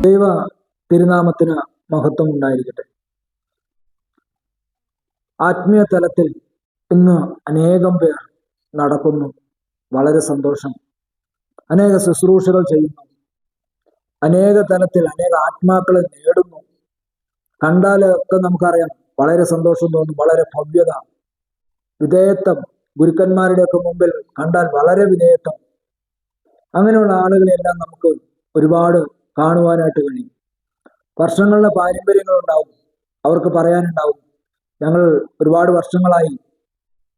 ദൈവ തിരുനാമത്തിന് മഹത്വം ഉണ്ടായിരിക്കട്ടെ. ആത്മീയ തലത്തിൽ ഇന്ന് അനേകം പേർ നടക്കുന്നു. വളരെ സന്തോഷം. അനേക ശുശ്രൂഷകൾ ചെയ്യുന്നു. അനേക തലത്തിൽ അനേക ആത്മാക്കളെ നേടുന്നു. കണ്ടാലൊക്കെ നമുക്കറിയാം, വളരെ സന്തോഷം തോന്നും. വളരെ ഭവ്യത, വിധേയത്വം, ഗുരുക്കന്മാരുടെയൊക്കെ മുമ്പിൽ കണ്ടാൽ വളരെ വിധേയത്വം. അങ്ങനെയുള്ള ആളുകളെല്ലാം നമുക്ക് ഒരുപാട് കാണുവാനായിട്ട് കഴിയും. വർഷങ്ങളുടെ പാരമ്പര്യങ്ങളുണ്ടാവും. അവർക്ക് പറയാനുണ്ടാവും, ഞങ്ങൾ ഒരുപാട് വർഷങ്ങളായി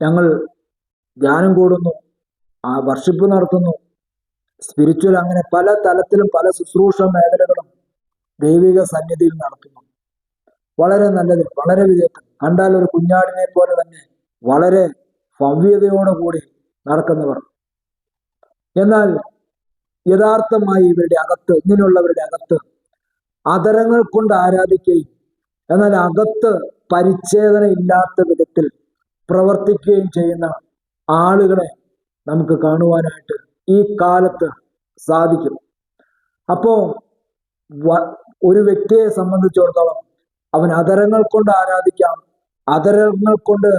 ഞങ്ങൾ ധ്യാനം കൂടുന്നു, വർഷിപ്പ് നടത്തുന്നു, സ്പിരിച്വൽ, അങ്ങനെ പല തലത്തിലും പല ശുശ്രൂഷ മേഖലകളും ദൈവിക സന്നിധിയിൽ നടത്തുന്നു. വളരെ നല്ലത്, വളരെ വിധേയത്വം. കണ്ടാൽ ഒരു കുഞ്ഞാടിനെ പോലെ തന്നെ വളരെ ഭവ്യതയോടുകൂടി നടക്കുന്നവർ. എന്നാൽ യഥാർത്ഥമായി ഇവരുടെ അകത്ത്, ഇങ്ങനെയുള്ളവരുടെ അകത്ത് അതരങ്ങൾ കൊണ്ട് ആരാധിക്കുകയും എന്നാൽ അകത്ത് പരിച്ഛേദന ഇല്ലാത്ത വിധത്തിൽ പ്രവർത്തിക്കുകയും ചെയ്യുന്ന ആളുകളെ നമുക്ക് കാണുവാനായിട്ട് ഈ കാലത്ത് സാധിക്കും. അപ്പോൾ ഒരു വ്യക്തിയെ സംബന്ധിച്ചിടത്തോളം അവൻ അതരങ്ങൾ കൊണ്ട് ആരാധിക്കാം, അതരങ്ങൾ കൊണ്ട്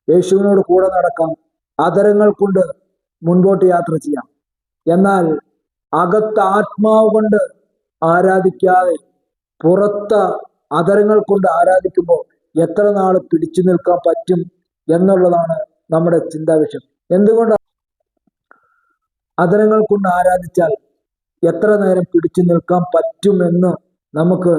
യേശുവിനോട് കൂടെ നടക്കാം, അതരങ്ങൾ കൊണ്ട് മുൻപോട്ട് യാത്ര ചെയ്യാം. എന്നാൽ അകത്ത് ആത്മാവ് കൊണ്ട് ആരാധിക്കാതെ പുറത്ത് അതരങ്ങൾ കൊണ്ട് ആരാധിക്കുമ്പോൾ എത്ര നാൾ പിടിച്ചു നിൽക്കാൻ പറ്റും എന്നുള്ളതാണ് നമ്മുടെ ചിന്താ വിഷയം. എന്തുകൊണ്ട് അതരങ്ങൾ കൊണ്ട് ആരാധിച്ചാൽ എത്ര നേരം പിടിച്ചു നിൽക്കാൻ പറ്റുമെന്ന് നമുക്ക്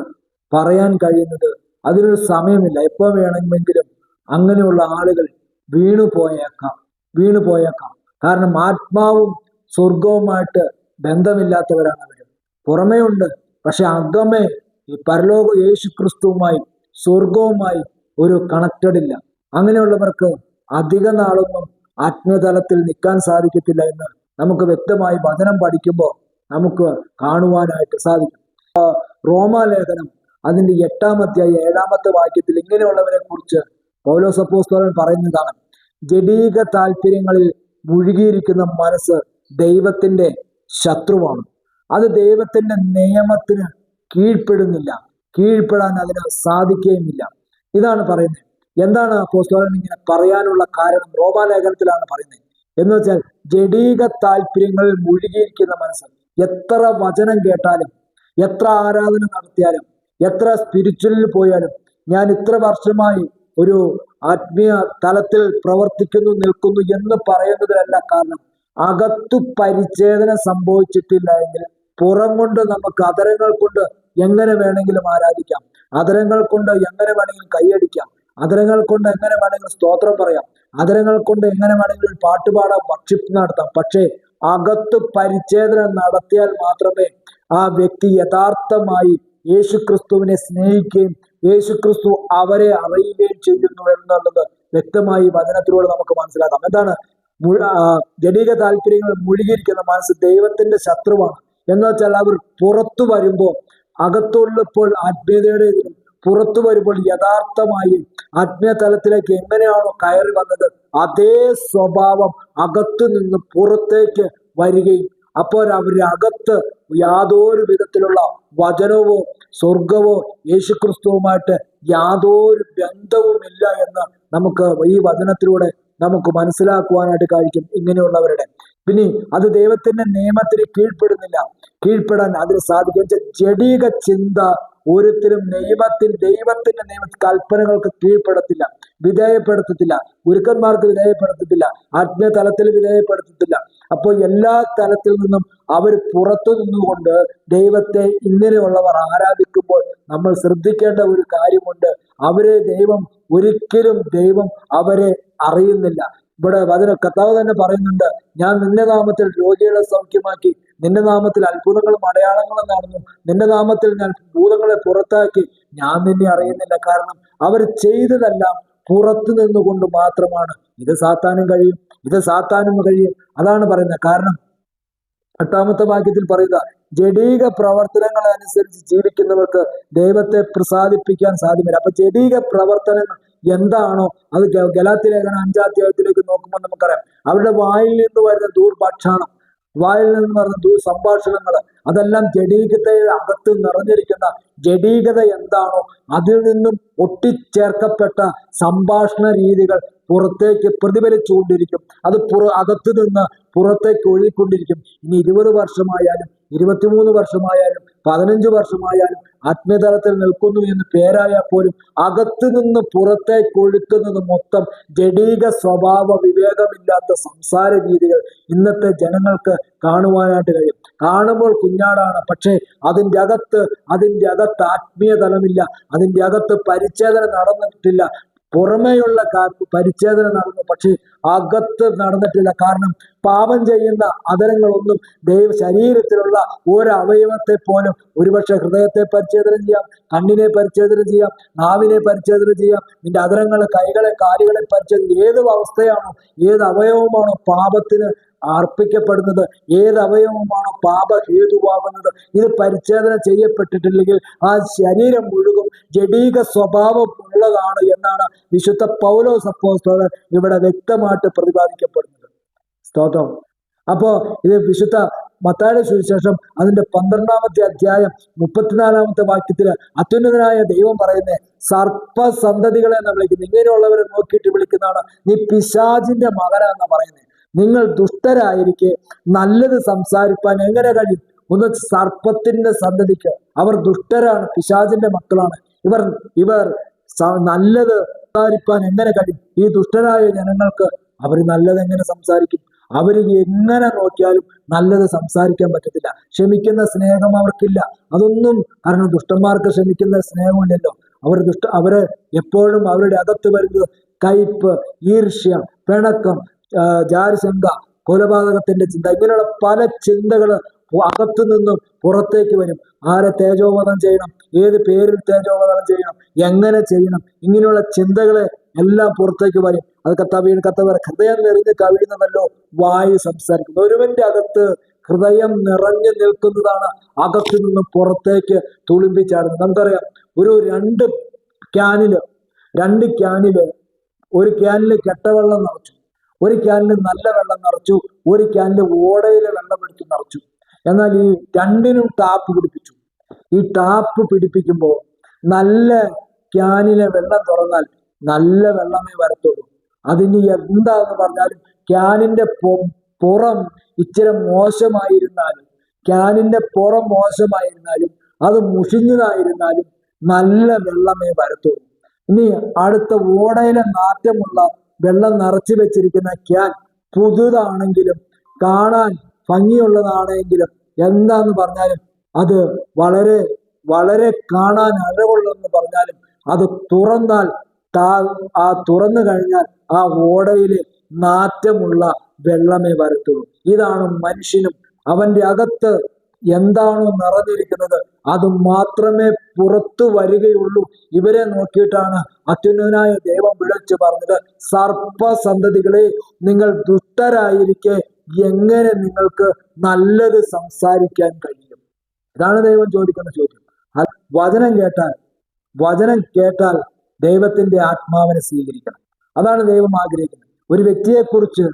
പറയാൻ കഴിയുന്നത്, അതിനൊരു സമയമില്ല. എപ്പോൾ വേണമെങ്കിലും അങ്ങനെയുള്ള ആളുകൾ വീണു പോയേക്കാം. കാരണം ആത്മാവും സ്വർഗവുമായിട്ട് ബന്ധമില്ലാത്തവരാണ് അവർ. പുറമേ ഉണ്ട്, പക്ഷെ അകമേ ഈ പരലോക യേശു ക്രിസ്തുവുമായി സ്വർഗവുമായി ഒരു കണക്റ്റഡ് ഇല്ല. അങ്ങനെയുള്ളവർക്ക് അധിക നാളൊന്നും ആത്മീയതലത്തിൽ നിൽക്കാൻ സാധിക്കത്തില്ല എന്ന് നമുക്ക് വ്യക്തമായി വചനം പഠിക്കുമ്പോൾ നമുക്ക് കാണുവാനായിട്ട് സാധിക്കും. റോമാലേഖനം അതിന്റെ 8-ാം അധ്യായം 7-ാമത്തെ വാക്യത്തിൽ ഇങ്ങനെയുള്ളവരെ കുറിച്ച് പൗലോസ് അപ്പോസ്തലൻ പറയുന്നതാണ്: ജഡീക താല്പര്യങ്ങളിൽ മുഴുകിയിരിക്കുന്ന മനസ്സ് ദൈവത്തിന്റെ ശത്രുവാണ്. അത് ദൈവത്തിന്റെ നിയമത്തിന് കീഴ്പ്പെടാൻ അതിന് സാധിക്കുകയുമില്ല. ഇതാണ് പറയുന്നത്. എന്താണ് അപ്പോസ്തലൻ ഇങ്ങനെ പറയാനുള്ള കാരണം? റോമാലേഖനത്തിലാണ് പറയുന്നത്. എന്ന് വെച്ചാൽ ജഡീക താല്പര്യങ്ങളിൽ മുഴുകിയിരിക്കുന്ന മനസ്സ്. എത്ര വചനം കേട്ടാലും, എത്ര ആരാധന നടത്തിയാലും, എത്ര സ്പിരിച്വലിൽ പോയാലും, ഞാൻ ഇത്ര വർഷമായി ഒരു ആത്മീയ തലത്തിൽ പ്രവർത്തിക്കുന്നു, നിൽക്കുന്നു എന്ന് പറയുന്നതിലല്ല കാരണം. അകത്തു പരിച്ഛേദന സംഭവിച്ചിട്ടില്ല എങ്കിൽ പുറം കൊണ്ട് നമുക്ക് അതരങ്ങൾ കൊണ്ട് എങ്ങനെ വേണമെങ്കിലും ആരാധിക്കാം, അതരങ്ങൾ കൊണ്ട് എങ്ങനെ വേണമെങ്കിലും കൈയടിക്കാം, അതരങ്ങൾ കൊണ്ട് എങ്ങനെ വേണമെങ്കിലും സ്തോത്രം പറയാം, അതരങ്ങൾ കൊണ്ട് എങ്ങനെ വേണമെങ്കിലും പാട്ടുപാടാം, വർഷിപ്പ് നടത്താം. പക്ഷേ അകത്ത് പരിച്ഛേദന നടത്തിയാൽ മാത്രമേ ആ വ്യക്തി യഥാർത്ഥമായി യേശുക്രിസ്തുവിനെ സ്നേഹിക്കുകയും യേശുക്രിസ്തു അവരെ അറിയുകയും ചെയ്യുന്നു എന്നുള്ളത് വ്യക്തമായി വചനത്തിലൂടെ നമുക്ക് മനസ്സിലാക്കാം. എന്താണ്? ജഡീക താല്പര്യങ്ങൾ മുഴുകിയിരിക്കുന്ന മനസ്സ് ദൈവത്തിന്റെ ശത്രുവാണ്. എന്ന് വെച്ചാൽ അവർ പുറത്തു വരുമ്പോൾ, അകത്തുള്ളപ്പോൾ ആത്മീയതയുടെ പുറത്തു വരുമ്പോൾ യഥാർത്ഥമായി ആത്മീയ തലത്തിലേക്ക് എങ്ങനെയാണോ കയറി വന്നത് അതേ സ്വഭാവം അകത്തു നിന്ന് പുറത്തേക്ക് വരികയും അപ്പോൾ അവരുടെ അകത്ത് യാതൊരു വിധത്തിലുള്ള വചനവോ സ്വർഗവോ യേശുക്രിസ്തുവുമായിട്ട് യാതൊരു ബന്ധവുമില്ല എന്ന് നമുക്ക് ഈ വചനത്തിലൂടെ നമുക്ക് മനസ്സിലാക്കുവാനായിട്ട് കഴിക്കും. ഇങ്ങനെയുള്ളവരുടെ പിന്നെ അത് ദൈവത്തിന്റെ നിയമത്തിന് കീഴ്പ്പെടാൻ അതിന് സാധിക്കും. ജഡീക ചിന്ത ഒരിക്കലും ദൈവത്തിന്റെ നിയമ കൽപ്പനകൾക്ക് കീഴ്പ്പെടത്തില്ല, വിധേയപ്പെടുത്തത്തില്ല, ഗുരുക്കന്മാർക്ക് വിധേയപ്പെടുത്തത്തില്ല, ആത്മീയ തലത്തിൽ വിധേയപ്പെടുത്തത്തില്ല. അപ്പോൾ എല്ലാ തലത്തിൽ നിന്നും അവർ പുറത്തു നിന്നുകൊണ്ട് ദൈവത്തെ ഇങ്ങനെയുള്ളവർ ആരാധിക്കുമ്പോൾ നമ്മൾ ശ്രദ്ധിക്കേണ്ട ഒരു കാര്യമുണ്ട്. ദൈവം അവരെ അറിയുന്നില്ല. ഇവിടെ കർത്താവ് തന്നെ പറയുന്നുണ്ട്, ഞാൻ നിന്റെ നാമത്തിൽ രോഗികളെ സൗഖ്യമാക്കി, നിന്റെ നാമത്തിൽ അത്ഭുതങ്ങളും അടയാളങ്ങളും നടന്നു, നിന്റെ നാമത്തിൽ ഞാൻ ഭൂതങ്ങളെ പുറത്താക്കി, ഞാൻ നിന്നെ അറിയുന്നില്ല. കാരണം അവർ ചെയ്തതെല്ലാം പുറത്തു നിന്നുകൊണ്ട് മാത്രമാണ്. ഇത് സാത്താനും കഴിയും. അതാണ് പറയുന്നത്. കാരണം 8-ാമത്തെ വാക്യത്തിൽ പറയുക, ജഡീക പ്രവർത്തനങ്ങളെ അനുസരിച്ച് ജീവിക്കുന്നവർക്ക് ദൈവത്തെ പ്രസാദിപ്പിക്കാൻ സാധ്യമല്ല. അപ്പൊ ജഡീക പ്രവർത്തനങ്ങൾ എന്താണോ അത് ഗലാത്യലേഖനം 5-ാം അധ്യായത്തിലേക്ക് നോക്കുമ്പോൾ നമുക്കറിയാം. അവരുടെ വായിൽ നിന്ന് വരുന്ന ദുർഭാഷണം, വായിൽ നിന്ന് വരുന്ന ദുർസംഭാഷണങ്ങൾ, അതെല്ലാം ജഡീകതയുടെ അകത്ത് നിറഞ്ഞിരിക്കുന്ന ജഡീകത എന്താണോ അതിൽ നിന്നും ഒട്ടിച്ചേർക്കപ്പെട്ട സംഭാഷണ രീതികൾ പുറത്തേക്ക് പ്രതിഫലിച്ചുകൊണ്ടിരിക്കും. അത് അകത്ത് നിന്ന് പുറത്തേക്ക് ഒഴുകിക്കൊണ്ടിരിക്കും. ഇനി 20 വർഷമായാലും 23 വർഷമായാലും 15 വർഷമായാലും ആത്മീയതലത്തിൽ നിൽക്കുന്നു എന്ന് പേരായാൽ പോലും അകത്ത് നിന്ന് പുറത്തേക്ക് ഒഴുക്കുന്നത് മൊത്തം ജഡീക സ്വഭാവ വിവേകമില്ലാത്ത സംസാര രീതികൾ ഇന്നത്തെ ജനങ്ങൾക്ക് കാണുവാനായിട്ട് കഴിയും. കാണുമ്പോൾ കുഞ്ഞാടാണ്, പക്ഷേ അതിൻ്റെ അകത്ത് ആത്മീയ തലമില്ല, അതിൻ്റെ അകത്ത് പരിച്ഛേദന നടന്നിട്ടില്ല. പുറമേയുള്ള പരിച്ഛേദന നടന്നു, പക്ഷെ അകത്ത് നടന്നിട്ടില്ല. കാരണം പാപം ചെയ്യുന്ന അധരങ്ങളൊന്നും ശരീരത്തിലുള്ള ഒരു അവയവത്തെ പോലും ഒരുപക്ഷെ ഹൃദയത്തെ പരിച്ഛേദന ചെയ്യാം, കണ്ണിനെ പരിച്ഛേദന ചെയ്യാം, നാവിനെ പരിച്ഛേദന ചെയ്യാം, നിന്റെ അധരങ്ങളെ, കൈകളെ, കാലുകളെ പരിച്ഛേദന. ഏത് അവസ്ഥയാണോ, ഏത് അവയവമാണോ പാപത്തിന് അർപ്പിക്കപ്പെടുന്നത്, ഏത് അവയവമാണോ പാപഹേതുവാകുന്നത്, ഇത് പരിച്ഛേദന ചെയ്യപ്പെട്ടിട്ടില്ലെങ്കിൽ ആ ശരീരം മുഴുവൻ ജഡീക സ്വഭാവം ഉള്ളതാണ് എന്നാണ് വിശുദ്ധ പൗലോസ് അപ്പോസ്തലൻ ഇവിടെ വ്യക്തമായിട്ട് പ്രതിപാദിക്കപ്പെടുന്നത്. സ്തോത്രം. അപ്പോ ഇത് വിശുദ്ധ മത്തായിയുടെ സുവിശേഷം അതിന്റെ 12-ാമത്തെ അധ്യായം 34-ാമത്തെ വാക്യത്തില് അത്യുന്നതനായ ദൈവം പറയുന്നത്, സർപ്പസന്തതികളെ എന്ന് വിളിക്കുന്നു. ഇങ്ങനെയുള്ളവരെ നോക്കിയിട്ട് വിളിക്കുന്നതാണ് നീ പിശാചിന്റെ മകനാന്ന് പറയുന്നത്. നിങ്ങൾ ദുഷ്ടരായിരിക്കെ നല്ലത് സംസാരിപ്പാൻ എങ്ങനെ കഴിയും? ഒന്ന്, സർപ്പത്തിന്റെ സന്തതിക്ക് അവർ ദുഷ്ടരാണ്, പിശാചിന്റെ മക്കളാണ്. ഇവർ നല്ലത് സംസാരിപ്പാൻ എങ്ങനെ കഴിയും? ഈ ദുഷ്ടരായ ജനങ്ങൾക്ക് അവർ നല്ലത് എങ്ങനെ സംസാരിക്കും? അവർ എങ്ങനെ നോക്കിയാലും നല്ലത് സംസാരിക്കാൻ പറ്റത്തില്ല. ക്ഷമിക്കുന്ന സ്നേഹം അവർക്കില്ല. അതൊന്നും, കാരണം ദുഷ്ടന്മാർക്ക് ക്ഷമിക്കുന്ന സ്നേഹമില്ലല്ലോ. അവര് എപ്പോഴും അവരുടെ അകത്ത് വരുന്നത് കയ്പ്, ഈർഷ്യ, പിണക്കം, ജാരശങ്ക, കൊലപാതകത്തിന്റെ ചിന്ത, ഇങ്ങനെയുള്ള പല ചിന്തകൾ അകത്തു നിന്നും പുറത്തേക്ക് വരും. ആരെ തേജോവധം ചെയ്യണം, ഏത് പേരിൽ തേജോവധം ചെയ്യണം, എങ്ങനെ ചെയ്യണം, ഇങ്ങനെയുള്ള ചിന്തകളെ എല്ലാം പുറത്തേക്ക് വരും. അത് കർത്താവ് ഹൃദയം നിറഞ്ഞ് കവിഴുന്നതല്ലോ വായു സംസാരിക്കുന്നു. ഒരുവന്റെ അകത്ത് ഹൃദയം നിറഞ്ഞു നിൽക്കുന്നതാണ് അകത്തു നിന്നും പുറത്തേക്ക് തുളുമ്പിച്ചാടുന്നത്. നമുക്കറിയാം, ഒരു രണ്ട് ക്യാനില് ഒരു ക്യാനില് കെട്ടവെള്ളം നിറച്ചു, ഒരു ക്യാനിൽ നല്ല വെള്ളം നിറച്ചു, ഒരു ക്യാനിൽ ഓടയിലെ വെള്ളം എടുത്ത് നിറച്ചു. എന്നാൽ ഈ രണ്ടിനും ടാപ്പ് പിടിപ്പിച്ചു. ഈ ടാപ്പ് പിടിപ്പിക്കുമ്പോൾ നല്ല ക്യാനിലെ വെള്ളം തുറന്നാൽ നല്ല വെള്ളമേ വരത്തുള്ളൂ. അതിന് എന്താന്ന് പറഞ്ഞാലും ക്യാനിന്റെ പുറം ഇച്ചിരി മോശമായിരുന്നാലും, അത് മുഷിഞ്ഞതായിരുന്നാലും നല്ല വെള്ളമേ വരത്തുള്ളൂ. ഇനി അടുത്ത ഓടയിലെ നാറ്റമുള്ള വെള്ളം നിറച്ചു വെച്ചിരിക്കുന്ന ക്യാൻ പുതുതാണെങ്കിലും കാണാൻ ഭംഗിയുള്ളതാണെങ്കിലും എന്താന്ന് പറഞ്ഞാലും അത് വളരെ വളരെ കാണാൻ അഴകുള്ളതെന്ന് പറഞ്ഞാലും അത് തുറന്നാൽ തുറന്നു കഴിഞ്ഞാൽ ആ ഓടയില് നാറ്റമുള്ള വെള്ളമേ വരത്തുള്ളൂ. ഇതാണ് മനുഷ്യനും. അവന്റെ അകത്ത് എന്താണോ നിറഞ്ഞിരിക്കുന്നത് അത് മാത്രമേ പുറത്തു വരികയുള്ളൂ. ഇവരെ നോക്കിയിട്ടാണ് അത്യുന്നതനായ ദൈവം വിളിച്ചു പറഞ്ഞത്, സർപ്പസന്തതികളെ, നിങ്ങൾ ദുഷ്ടരായിരിക്കെ എങ്ങനെ നിങ്ങൾക്ക് നല്ലത് സംസാരിക്കാൻ കഴിയും? ഇതാണ് ദൈവം ചോദിക്കുന്ന ചോദ്യം. വചനം കേട്ടാൽ ദൈവത്തിന്റെ ആത്മാവിനെ സ്വീകരിക്കണം. അതാണ് ദൈവം ആഗ്രഹിക്കുന്നത്. ഒരു വ്യക്തിയെക്കുറിച്ച്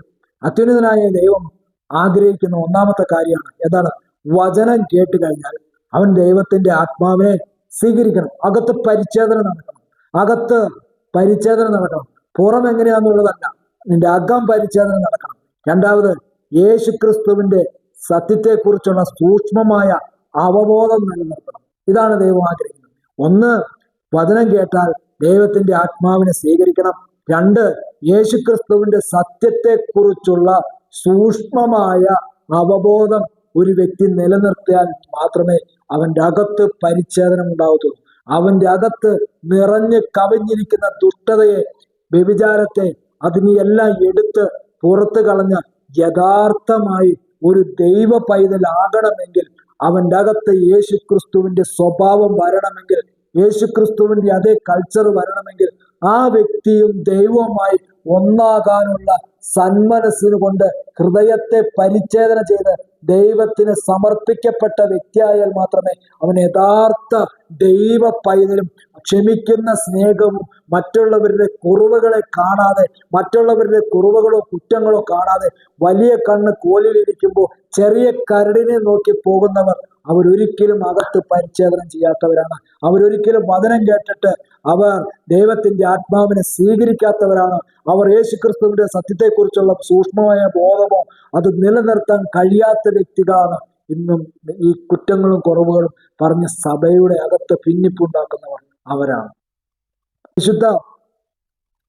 അത്യുന്നതനായ ദൈവം ആഗ്രഹിക്കുന്ന ഒന്നാമത്തെ കാര്യമാണ് എന്താണ്? വചനം കേട്ട് കഴിഞ്ഞാൽ അവൻ ദൈവത്തിന്റെ ആത്മാവിനെ സ്വീകരിക്കണം. അകത്ത് പരിച്ഛേദന നടക്കണം. പുറം എങ്ങനെയാന്നുള്ളതല്ല, നിന്റെ അകം പരിച്ഛേദന നടക്കണം. രണ്ടാമത്, യേശുക്രിസ്തുവിന്റെ സത്യത്തെക്കുറിച്ചുള്ള സൂക്ഷ്മമായ അവബോധം നിലനിർത്തണം. ഇതാണ് ദൈവം ആഗ്രഹിക്കുന്നത്. ഒന്ന്, വചനം കേട്ടാൽ ദൈവത്തിന്റെ ആത്മാവിനെ സ്വീകരിക്കണം. രണ്ട്, യേശുക്രിസ്തുവിന്റെ സത്യത്തെക്കുറിച്ചുള്ള സൂക്ഷ്മമായ അവബോധം ഒരു വ്യക്തി നിലനിർത്തിയാൽ മാത്രമേ അവന്റെ അകത്ത് പരിച്ഛേദനം ഉണ്ടാവത്തുള്ളൂ. അവന്റെ അകത്ത് നിറഞ്ഞ് കവിഞ്ഞിരിക്കുന്ന ദുഷ്ടതയെ, വ്യഭിചാരത്തെ, അതിനെയെല്ലാം എടുത്ത് പുറത്തു കളഞ്ഞ യഥാർത്ഥമായി ഒരു ദൈവ പൈതലാകണമെങ്കിൽ, അവന്റെ അകത്ത് യേശുക്രിസ്തുവിന്റെ സ്വഭാവം വരണമെങ്കിൽ, യേശുക്രിസ്തുവിന്റെ അതേ കൾച്ചർ വരണമെങ്കിൽ, ആ വ്യക്തിയും ദൈവവുമായി ഒന്നാകാനുള്ള സന്മനസ്സിന് കൊണ്ട് ഹൃദയത്തെ പരിച്ഛേദന ചെയ്ത് ദൈവത്തിന് സമർപ്പിക്കപ്പെട്ട വ്യക്തിയായാൽ മാത്രമേ അവൻ യഥാർത്ഥ ദൈവ പൈതലും ക്ഷമിക്കുന്ന സ്നേഹവും മറ്റുള്ളവരുടെ കുറവുകളെ കാണാതെ, മറ്റുള്ളവരുടെ കുറവുകളോ കുറ്റങ്ങളോ കാണാതെ, വലിയ കണ്ണ് കോലിലിരിക്കുമ്പോൾ ചെറിയ കരടിനെ നോക്കി പോകുന്നവർ അവരൊരിക്കലും അകത്ത് പരിച്ഛേദനം ചെയ്യാത്തവരാണ്. അവരൊരിക്കലും വചനം കേട്ടിട്ട് അവർ ദൈവത്തിന്റെ ആത്മാവിനെ സ്വീകരിക്കാത്തവരാണ്. അവർ യേശുക്രിസ്തുവിന്റെ സത്യത്തെക്കുറിച്ചുള്ള സൂക്ഷ്മമായ ബോധമോ അത് നിലനിർത്താൻ കഴിയാത്ത വ്യക്തികളാണ്. ഇന്നും ഈ കുറ്റങ്ങളും കുറവുകളും പറഞ്ഞ് സഭയുടെ അകത്ത് ഭിന്നിപ്പുണ്ടാക്കുന്നവർ അവരാണ്. വിശുദ്ധ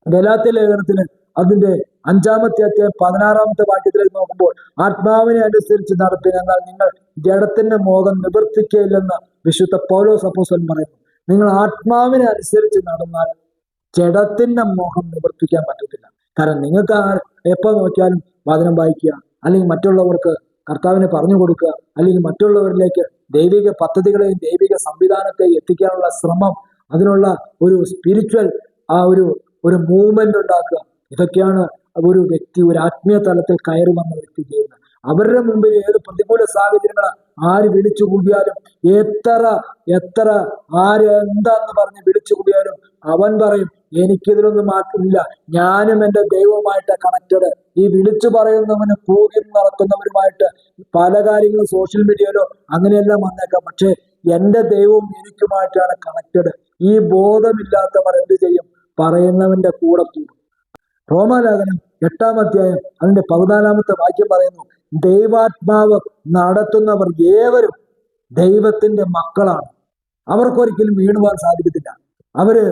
ഗലാത്യ ലേഖനത്തിന് അതിന്റെ 5-ാമത്തെ അധ്യായം 16-ാമത്തെ വാക്യത്തിലേക്ക് നോക്കുമ്പോൾ, ആത്മാവിനെ അനുസരിച്ച് നടപ്പിൻ, എന്നാൽ നിങ്ങൾ ജഡത്തിന്റെ മോഹം നിവർത്തിക്കയില്ലെന്ന് വിശുദ്ധ പൗലോസ് അപ്പോസ്തലൻ പറയുന്നു. നിങ്ങൾ ആത്മാവിനെ അനുസരിച്ച് നടന്നാൽ ജഡത്തിന്റെ മോഹം നിവർത്തിക്കാൻ പറ്റത്തില്ല. കാരണം നിങ്ങൾക്ക് എപ്പോൾ നോക്കിയാലും വചനം വായിക്കുക, അല്ലെങ്കിൽ മറ്റുള്ളവർക്ക് കർത്താവിനെ പറഞ്ഞു കൊടുക്കുക, അല്ലെങ്കിൽ മറ്റുള്ളവരിലേക്ക് ദൈവിക പദ്ധതികളെയും ദൈവിക സംവിധാനത്തെയും എത്തിക്കാനുള്ള ശ്രമം, അതിനുള്ള ഒരു സ്പിരിച്വൽ ഒരു മൂവ്മെന്റ് ഉണ്ടാക്കുക, ഇതൊക്കെയാണ് ഒരു വ്യക്തി ഒരു ആത്മീയ തലത്തിൽ കയറി വന്ന വ്യക്തി ചെയ്യുന്നത്. അവരുടെ മുമ്പിൽ ഏത് പ്രതികൂല സാഹചര്യങ്ങൾ ആര് വിളിച്ചു കൂടിയാലും, എത്ര ആര് എന്താന്ന് പറഞ്ഞ് വിളിച്ചു കൂടിയാലും അവൻ പറയും, എനിക്കിതിലൊന്നും മാറ്റമില്ല, ഞാനും എൻ്റെ ദൈവവുമായിട്ട് കണക്റ്റഡ്. ഈ വിളിച്ചു പറയുന്നവന് പോകി നടക്കുന്നവരുമായിട്ട് പല കാര്യങ്ങളും സോഷ്യൽ മീഡിയയിലോ അങ്ങനെയെല്ലാം വന്നേക്കാം, പക്ഷെ എൻ്റെ ദൈവവും എനിക്കുമായിട്ടാണ് കണക്റ്റഡ്. ഈ ബോധമില്ലാത്തവർ എന്ത് ചെയ്യും? പറയുന്നവന്റെ കൂടെ കൂടും. റോമാലേഖനം 8-ാം അധ്യായം അതിന്റെ 14-ാമത്തെ വാക്യം പറയുന്നു, ദൈവാത്മാവ് നടത്തുന്നവർ ഏവരും ദൈവത്തിന്റെ മക്കളാണ്. അവർക്കൊരിക്കലും വീണുപോകാൻ സാധിക്കത്തില്ല. അവര്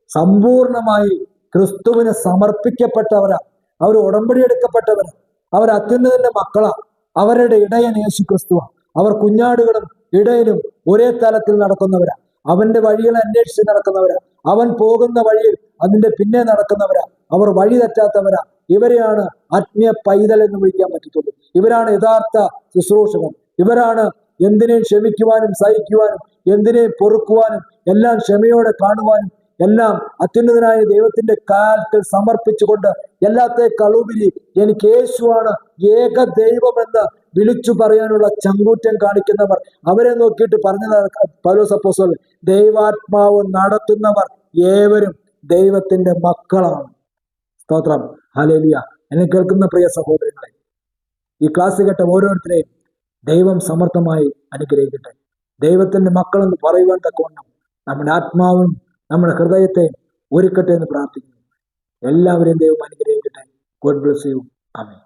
സമ്പൂർണമായി ക്രിസ്തുവിന് സമർപ്പിക്കപ്പെട്ടവരാ, അവർ ഉടമ്പടി എടുക്കപ്പെട്ടവരാ, അവർ അത്യുന്നതന്റെ മക്കളാ. അവരുടെ ഇടയൻ യേശു ക്രിസ്തുവാ. അവർ കുഞ്ഞാടുകളും ഇടയനും ഒരേ തലത്തിൽ നടക്കുന്നവരാ. അവന്റെ വഴികൾ അന്വേഷിച്ച് നടക്കുന്നവരാ. അവൻ പോകുന്ന വഴിയിൽ അതിന്റെ പിന്നെ നടക്കുന്നവരാ. അവർ വഴി തെറ്റാത്തവരാ. ഇവരെയാണ് ആത്മീയ പൈതൽ എന്ന് വിളിക്കാൻ പറ്റത്തുള്ളൂ. ഇവരാണ് യഥാർത്ഥ ശുശ്രൂഷകർ. ഇവരാണ് എന്തിനേയും ക്ഷമിക്കുവാനും സഹിക്കുവാനും എന്തിനേയും പൊറുക്കുവാനും എല്ലാം ക്ഷമയോടെ കാണുവാനും എല്ലാം അത്യുന്നതനായ ദൈവത്തിന്റെ കാലത്തിൽ സമർപ്പിച്ചുകൊണ്ട് എല്ലാത്തേക്കാളുപരി എനിക്ക് യേശുവാണ് ഏക ദൈവമെന്ന് വിളിച്ചു പറയാനുള്ള ചങ്കൂറ്റം കാണിക്കുന്നവർ. അവരെ നോക്കിയിട്ട് പറഞ്ഞതാണ് പൗലോസ് അപ്പോസ്തലൻ, ദൈവാത്മാവ് നടത്തുന്നവർ ഏവരും ദൈവത്തിന്റെ മക്കളാണ്. സ്തോത്രം, ഹല്ലേലൂയ. എന്നെ കേൾക്കുന്ന പ്രിയ സഹോദരങ്ങളെ, ഈ ക്ലാസ് കേട്ട ഓരോരുത്തരെയും ദൈവം സമർത്ഥമായി അനുഗ്രഹിക്കട്ടെ. ദൈവത്തിന്റെ മക്കളെന്ന് പറയുവാൻ തക്കവണ്ണം നമ്മുടെ ആത്മാവും നമ്മുടെ ഹൃദയത്തെ ഒരുക്കട്ടെ എന്ന് പ്രാർത്ഥിക്കുന്നു. എല്ലാവരെയും ദൈവം അനുഗ്രഹിക്കട്ടെ. God bless you. ആമേൻ.